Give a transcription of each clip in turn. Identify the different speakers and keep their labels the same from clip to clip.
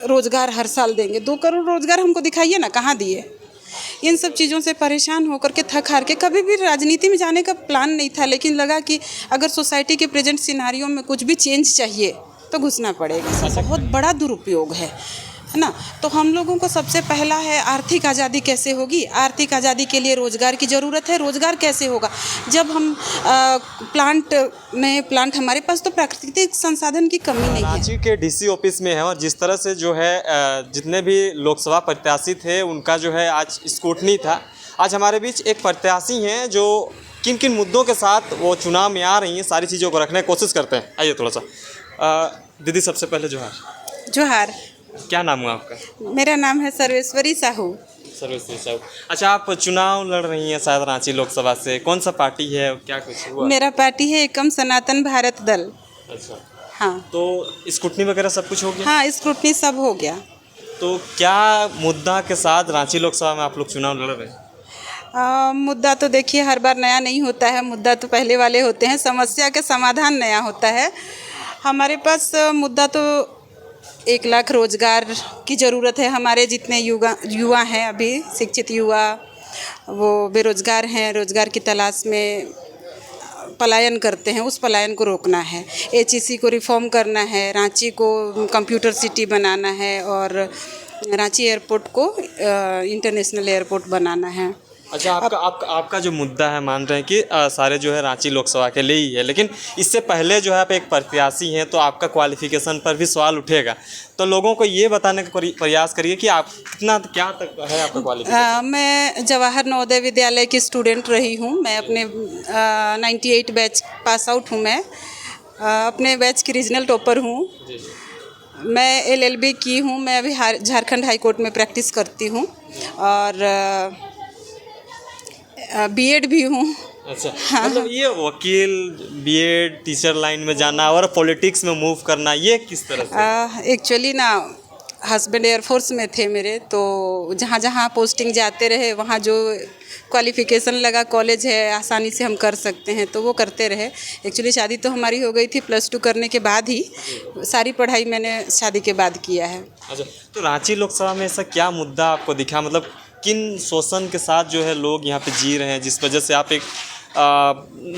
Speaker 1: रोज़गार हर साल देंगे, 2 करोड़ रोज़गार हमको दिखाइए ना, कहाँ दिए। इन सब चीज़ों से परेशान होकर के थक हार के कभी भी राजनीति में जाने का प्लान नहीं था, लेकिन लगा कि अगर सोसाइटी के प्रेजेंट सिनारियो में कुछ भी चेंज चाहिए तो घुसना पड़ेगा। बहुत बड़ा दुरुपयोग है ना। तो हम लोगों को सबसे पहला है आर्थिक आज़ादी कैसे होगी। आर्थिक आज़ादी के लिए रोज़गार की ज़रूरत है। रोज़गार कैसे होगा जब हम प्लांट हमारे पास तो प्राकृतिक संसाधन की कमी नहीं है।
Speaker 2: रांची के डीसी ऑफिस में है और जिस तरह से जो है जितने भी लोकसभा प्रत्याशी थे उनका जो है आज स्क्रूटनी था। आज हमारे बीच एक प्रत्याशी हैं जो किन किन मुद्दों के साथ वो चुनाव में आ रही हैं, सारी चीज़ों को रखने की कोशिश करते हैं। आइए थोड़ा सा दीदी, सबसे पहले जोहार।
Speaker 1: जोहार।
Speaker 2: क्या नाम है आपका?
Speaker 1: मेरा नाम है सर्वेश्वरी साहू।
Speaker 2: सर्वेश्वरी साहू। अच्छा, आप चुनाव लड़ रही हैं शायद रांची लोकसभा से, कौन सा पार्टी है, क्या कुछ हुआ?
Speaker 1: मेरा पार्टी है एकम सनातन भारत दल।
Speaker 2: अच्छा,
Speaker 1: हाँ।
Speaker 2: तो स्क्रूटनी वगैरह सब कुछ हो गया?
Speaker 1: हाँ, स्क्रूटनी सब हो गया।
Speaker 2: तो क्या मुद्दा के साथ रांची लोकसभा में आप लोग चुनाव लड़ रहे हैं?
Speaker 1: मुद्दा तो देखिए हर बार नया नहीं होता है, मुद्दा तो पहले वाले होते हैं, समस्या का समाधान नया होता है। हमारे पास मुद्दा तो 1 लाख रोज़गार की ज़रूरत है। हमारे जितने युवा हैं अभी शिक्षित युवा, वो बेरोज़गार हैं, रोज़गार की तलाश में पलायन करते हैं, उस पलायन को रोकना है। एचईसी को रिफॉर्म करना है, रांची को कंप्यूटर सिटी बनाना है और रांची एयरपोर्ट को इंटरनेशनल एयरपोर्ट बनाना है।
Speaker 2: अच्छा, आपका जो मुद्दा है, मान रहे हैं कि सारे जो है रांची लोकसभा के लिए ही है, लेकिन इससे पहले जो है आप एक प्रत्याशी हैं तो आपका क्वालिफिकेशन पर भी सवाल उठेगा। तो लोगों को ये बताने का प्रयास करिए कि आप कितना क्या तक है आपका क्वालिफिकेशन?
Speaker 1: मैं जवाहर नवोदय विद्यालय की स्टूडेंट रही हूँ। मैं अपने 98 बैच पास आउट हूँ। मैं अपने बैच की रीजनल टॉपर हूँ। मैं LLB की हूँ। मैं अभी झारखंड हाई कोर्ट में प्रैक्टिस करती हूँ और बीएड भी हूँ।
Speaker 2: अच्छा,
Speaker 1: हाँ।
Speaker 2: मतलब ये वकील, बीएड, टीचर लाइन में जाना और पॉलिटिक्स में मूव करना, ये किस तरह से?
Speaker 1: एक्चुअली ना हस्बैंड एयरफोर्स में थे मेरे, तो जहाँ जहाँ पोस्टिंग जाते रहे वहाँ जो क्वालिफ़िकेशन लगा, कॉलेज है आसानी से हम कर सकते हैं तो वो करते रहे। एक्चुअली शादी तो हमारी हो गई थी +2 करने के बाद ही, सारी पढ़ाई मैंने शादी के बाद किया है।
Speaker 2: अच्छा, तो रांची लोकसभा में ऐसा क्या मुद्दा आपको दिखा, मतलब किन शोषण के साथ जो है लोग यहाँ पे जी रहे हैं, जिस वजह से आप एक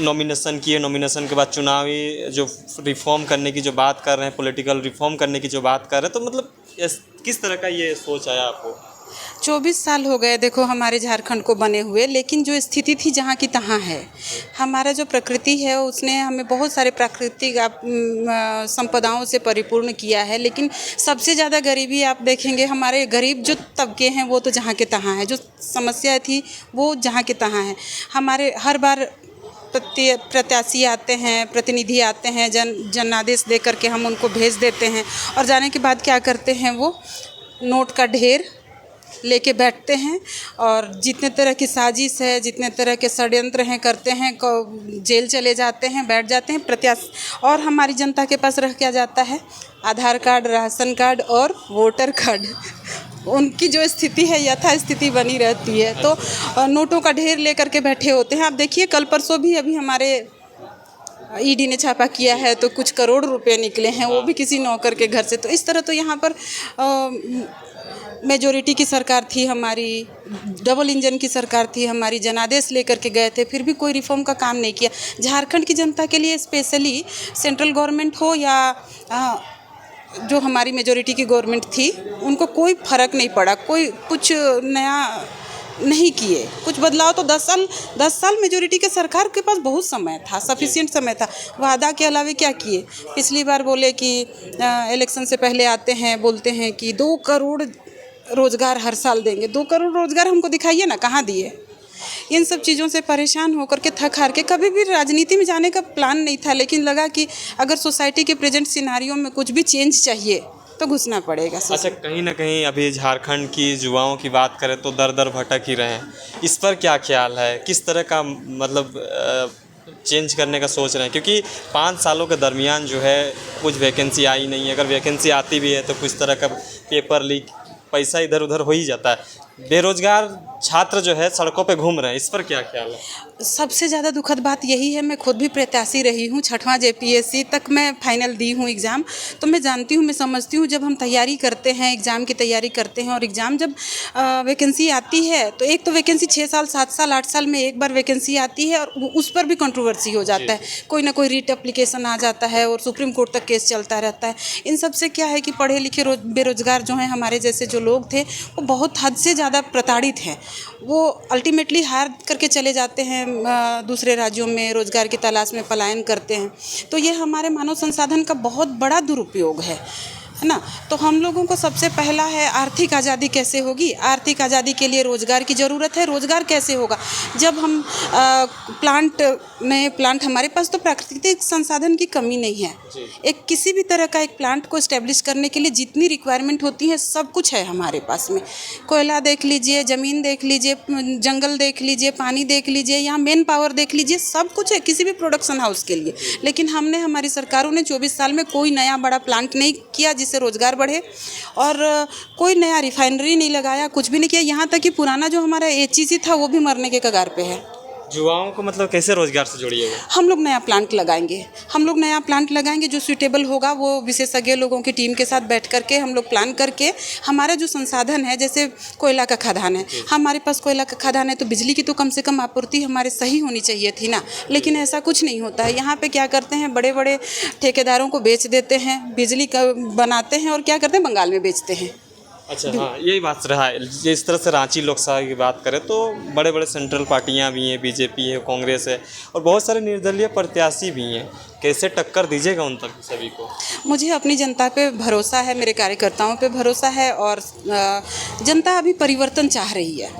Speaker 2: नॉमिनेशन किए, नॉमिनेशन के बाद चुनावी जो रिफॉर्म करने की जो बात कर रहे हैं, पॉलिटिकल रिफॉर्म करने की जो बात कर रहे हैं, तो मतलब किस तरह का ये सोच आया आपको?
Speaker 1: 24 साल हो गए देखो हमारे झारखंड को बने हुए, लेकिन जो स्थिति थी जहाँ की तहाँ है। हमारा जो प्रकृति है उसने हमें बहुत सारे प्राकृतिक संपदाओं से परिपूर्ण किया है, लेकिन सबसे ज़्यादा गरीबी आप देखेंगे हमारे गरीब जो तबके हैं वो तो जहाँ के तहाँ है। जो समस्या थी वो जहाँ के तहाँ है। हमारे हर बार प्रत्याशी आते हैं, प्रतिनिधि आते हैं, जनादेश दे करके हम उनको भेज देते हैं और जाने के बाद क्या करते हैं, वो नोट का ढेर लेके बैठते हैं और जितने तरह की साजिश है, जितने तरह के षड्यंत्र हैं करते हैं, जेल चले जाते हैं, बैठ जाते हैं प्रत्याशी। और हमारी जनता के पास रह क्या जाता है, आधार कार्ड, राशन कार्ड और वोटर कार्ड। उनकी जो स्थिति है यथा स्थिति बनी रहती है। तो नोटों का ढेर लेकर के बैठे होते हैं। आप देखिए कल परसों भी अभी हमारे ईडी ने छापा किया है तो कुछ करोड़ रुपए निकले हैं, वो भी किसी नौकर के घर से। तो इस तरह तो यहाँ पर मेजॉरिटी की सरकार थी हमारी, डबल इंजन की सरकार थी हमारी, जनादेश लेकर के गए थे, फिर भी कोई रिफॉर्म का काम नहीं किया। झारखंड की जनता के लिए स्पेशली सेंट्रल गवर्नमेंट हो या जो हमारी मेजॉरिटी की गवर्नमेंट थी, उनको कोई फ़र्क नहीं पड़ा, कोई कुछ नया नहीं किए। कुछ बदलाव तो 10 साल मेजॉरिटी के सरकार के पास बहुत समय था, सफिशिएंट समय था। वादा के अलावे क्या किए? पिछली बार बोले कि इलेक्शन से पहले आते हैं, बोलते हैं कि 2 करोड़ रोज़गार हर साल देंगे। 2 करोड़ रोज़गार हमको दिखाइए ना, कहाँ दिए। इन सब चीज़ों से परेशान होकर के थक हार के कभी भी राजनीति में जाने का प्लान नहीं था, लेकिन लगा कि अगर सोसाइटी के प्रेजेंट सिनारियो में कुछ भी चेंज चाहिए तो घुसना पड़ेगा।
Speaker 2: अच्छा, कहीं ना कहीं अभी झारखंड की युवाओं की बात करें तो दर दर भटक ही रहे हैं, इस पर क्या ख्याल है? किस तरह का मतलब चेंज करने का सोच रहे हैं? क्योंकि 5 सालों के दरमियान जो है कुछ वैकेंसी आई नहीं है। अगर वैकेंसी आती भी है तो कुछ तरह का पेपर लीक, पैसा इधर उधर हो ही जाता है। बेरोजगार छात्र जो है सड़कों पे घूम रहे हैं, इस पर क्या ख्याल है?
Speaker 1: सबसे ज़्यादा दुखद बात यही है, मैं खुद भी प्रत्याशी रही हूँ, 6वां JPSC तक मैं फाइनल दी हूँ एग्ज़ाम, तो मैं जानती हूँ, मैं समझती हूँ जब हम तैयारी करते हैं, एग्ज़ाम की तैयारी करते हैं और एग्ज़ाम जब वैकेंसी आती है तो एक तो वैकेंसी 6 साल 7 साल 8 साल में एक बार वैकेंसी आती है और उस पर भी कंट्रोवर्सी हो जाता है, कोई ना कोई रीट एप्लीकेशन आ जाता है और सुप्रीम कोर्ट तक केस चलता रहता है। इन सब से क्या है कि पढ़े लिखे बेरोजगार जो हैं हमारे जैसे जो लोग थे वो बहुत हद से ज़्यादा प्रताड़ित हैं, वो अल्टीमेटली हार करके चले जाते हैं, दूसरे राज्यों में रोज़गार की तलाश में पलायन करते हैं। तो ये हमारे मानव संसाधन का बहुत बड़ा दुरुपयोग है ना। तो हम लोगों को सबसे पहला है आर्थिक आज़ादी कैसे होगी। आर्थिक आज़ादी के लिए रोज़गार की ज़रूरत है। रोज़गार कैसे होगा जब हम प्लांट हमारे पास तो प्राकृतिक संसाधन की कमी नहीं है। एक किसी भी तरह का एक प्लांट को इस्टेब्लिश करने के लिए जितनी रिक्वायरमेंट होती है सब कुछ है हमारे पास में। कोयला देख लीजिए, ज़मीन देख लीजिए, जंगल देख लीजिए, पानी देख लीजिए, यहाँ मेन पावर देख लीजिए, सब कुछ है किसी भी प्रोडक्शन हाउस के लिए। लेकिन हमने हमारी सरकारों ने 24 साल में कोई नया बड़ा प्लांट नहीं किया जिससे रोज़गार बढ़े और कोई नया रिफाइनरी नहीं लगाया, कुछ भी नहीं किया। यहाँ तक कि पुराना जो हमारा HEC था वो भी मरने के कगार पे है।
Speaker 2: युवाओं को मतलब कैसे रोजगार से जोड़िएगा?
Speaker 1: हम लोग नया प्लांट लगाएंगे, जो सूटेबल होगा वो विशेषज्ञ लोगों की टीम के साथ बैठ करके हम लोग प्लान करके हमारा जो संसाधन है, जैसे कोयला का खदान है, हमारे पास कोयला का खदान है तो बिजली की तो कम से कम आपूर्ति हमारे सही होनी चाहिए थी ना। लेकिन ऐसा कुछ नहीं होता है। यहाँ पे क्या करते हैं, बड़े बड़े ठेकेदारों को बेच देते हैं, बिजली का बनाते हैं और क्या करते हैं, बंगाल में बेचते हैं।
Speaker 2: अच्छा, हाँ, यही बात रहा है। जिस तरह से रांची लोकसभा की बात करें तो बड़े बड़े सेंट्रल पार्टियां भी हैं, BJP है, कांग्रेस है और बहुत सारे निर्दलीय प्रत्याशी भी हैं। कैसे टक्कर दीजिएगा उन तक सभी को?
Speaker 1: मुझे अपनी जनता पे भरोसा है, मेरे कार्यकर्ताओं पे भरोसा है और जनता अभी परिवर्तन चाह रही है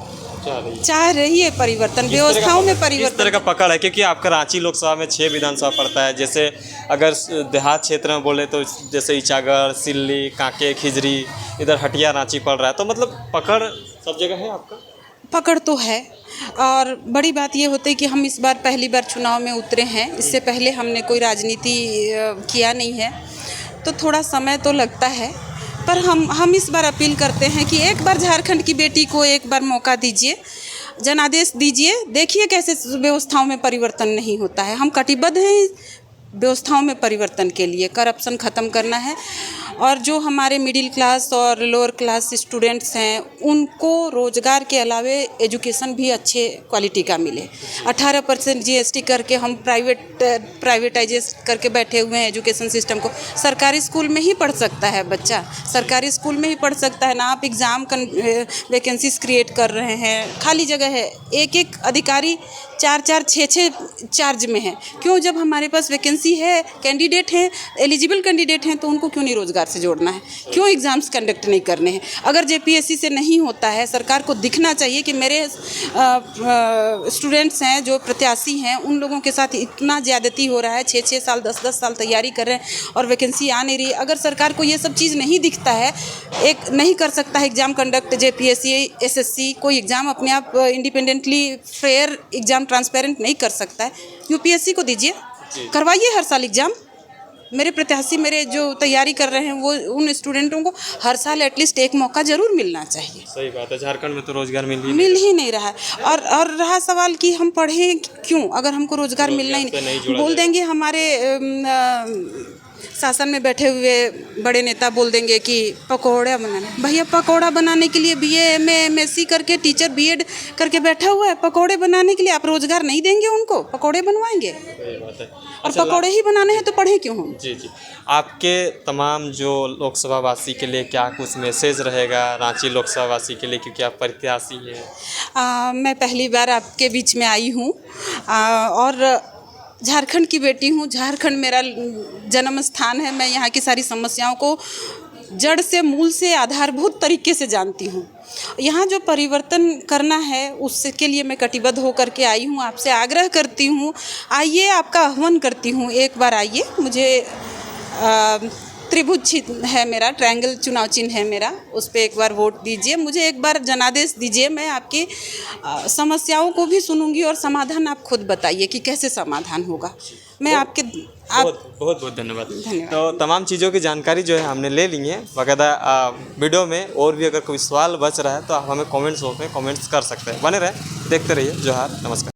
Speaker 1: परिवर्तन, व्यवस्थाओं में परिवर्तन।
Speaker 2: किस तरह का पकड़ है, क्योंकि आपका रांची लोकसभा में 6 विधानसभा पड़ता है। जैसे अगर देहात क्षेत्र में बोले तो जैसे ईचागढ़, सिल्ली, कांके, खिजरी, इधर हटिया रांची पड़ रहा है, तो मतलब पकड़ सब जगह है आपका?
Speaker 1: पकड़ तो है और बड़ी बात ये होती है कि हम इस बार पहली बार चुनाव में उतरे हैं। इससे पहले हमने कोई राजनीति किया नहीं है तो थोड़ा समय तो लगता है, पर हम इस बार अपील करते हैं कि एक बार झारखंड की बेटी को एक बार मौका दीजिए, जनादेश दीजिए, देखिए कैसे व्यवस्थाओं में परिवर्तन नहीं होता है। हम कटिबद्ध हैं व्यवस्थाओं में परिवर्तन के लिए, करप्शन ख़त्म करना है और जो हमारे मिडिल क्लास और लोअर क्लास स्टूडेंट्स हैं उनको रोज़गार के अलावे एजुकेशन भी अच्छे क्वालिटी का मिले। 18% GST करके हम प्राइवेटाइज करके बैठे हुए हैं एजुकेशन सिस्टम को। सरकारी स्कूल में ही पढ़ सकता है बच्चा, सरकारी स्कूल में ही पढ़ सकता है ना। आप एग्ज़ाम वैकेंसीज क्रिएट कर रहे हैं, खाली जगह है, एक अधिकारी 4-4, 6-6 चार्ज में है। क्यों? जब हमारे पास वैकेंसी है, कैंडिडेट हैं, एलिजिबल कैंडिडेट हैं, तो उनको क्यों नहीं रोज़गार से जोड़ना है? क्यों एग्ज़ाम्स कंडक्ट नहीं करने हैं? अगर JPSC से नहीं होता है, सरकार को दिखना चाहिए कि मेरे स्टूडेंट्स हैं जो प्रत्याशी हैं उन लोगों के साथ इतना ज़्यादती हो रहा है, 6-6 साल 10-10 साल तैयारी कर रहे हैं और वैकेंसी आ नहीं रही। अगर सरकार को ये सब चीज़ नहीं दिखता है, एक नहीं कर सकता है एग्ज़ाम कंडक्ट, JPSC SSC कोई एग्ज़ाम अपने आप इंडिपेंडेंटली फेयर एग्ज़ाम ट्रांसपेरेंट नहीं कर सकता है। UPSC को दीजिए, करवाइए हर साल एग्ज़ाम। मेरे प्रत्याशी, मेरे जो तैयारी कर रहे हैं वो उन स्टूडेंटों को हर साल एटलीस्ट एक मौका ज़रूर मिलना चाहिए।
Speaker 2: सही बात है। झारखंड में तो रोज़गार मिल ही नहीं रहा है। और रहा सवाल कि हम पढ़ें क्यों अगर हमको रोज़गार मिलना ही नहीं। बोल देंगे हमारे शासन में बैठे हुए बड़े नेता बोल देंगे कि पकौड़ा बनाना। भैया पकौड़ा बनाने के लिए BA MA MSc करके टीचर B.Ed करके बैठा हुआ है, पकौड़े बनाने के लिए आप रोज़गार नहीं देंगे उनको, पकौड़े बनवाएंगे? सही बात है।
Speaker 1: और पकौड़े ही बनाने हैं तो पढ़े क्यों हम?
Speaker 2: जी। आपके तमाम जो लोकसभा वासी के लिए क्या कुछ मैसेज रहेगा रांची लोकसभा वासी के लिए, क्योंकि आप प्रत्याशी हैं?
Speaker 1: मैं पहली बार आपके बीच में आई हूँ और झारखंड की बेटी हूँ। झारखंड मेरा जन्म स्थान है। मैं यहाँ की सारी समस्याओं को जड़ से, मूल से, आधारभूत तरीके से जानती हूँ। यहाँ जो परिवर्तन करना है उसके लिए मैं कटिबद्ध होकर के आई हूँ। आपसे आग्रह करती हूँ, आइए, आपका आह्वान करती हूँ, एक बार आइए, मुझे त्रिभुज है मेरा, ट्रायंगल चुनाव चिन्ह है मेरा, उस पर एक बार वोट दीजिए, मुझे एक बार जनादेश दीजिए। मैं आपकी समस्याओं को भी सुनूंगी और समाधान आप खुद बताइए कि कैसे समाधान होगा। मैं आपके
Speaker 2: बहुत बहुत बहुत धन्यवाद।
Speaker 1: धन्यवाद।
Speaker 2: तो तमाम चीज़ों की जानकारी जो है हमने ले ली है। बाकायदा वीडियो में और भी अगर कोई सवाल बच रहा है तो आप हमें कमेंट्स में कमेंट्स कर सकते हैं। बने रहे, देखते रहिए जोहार, नमस्कार।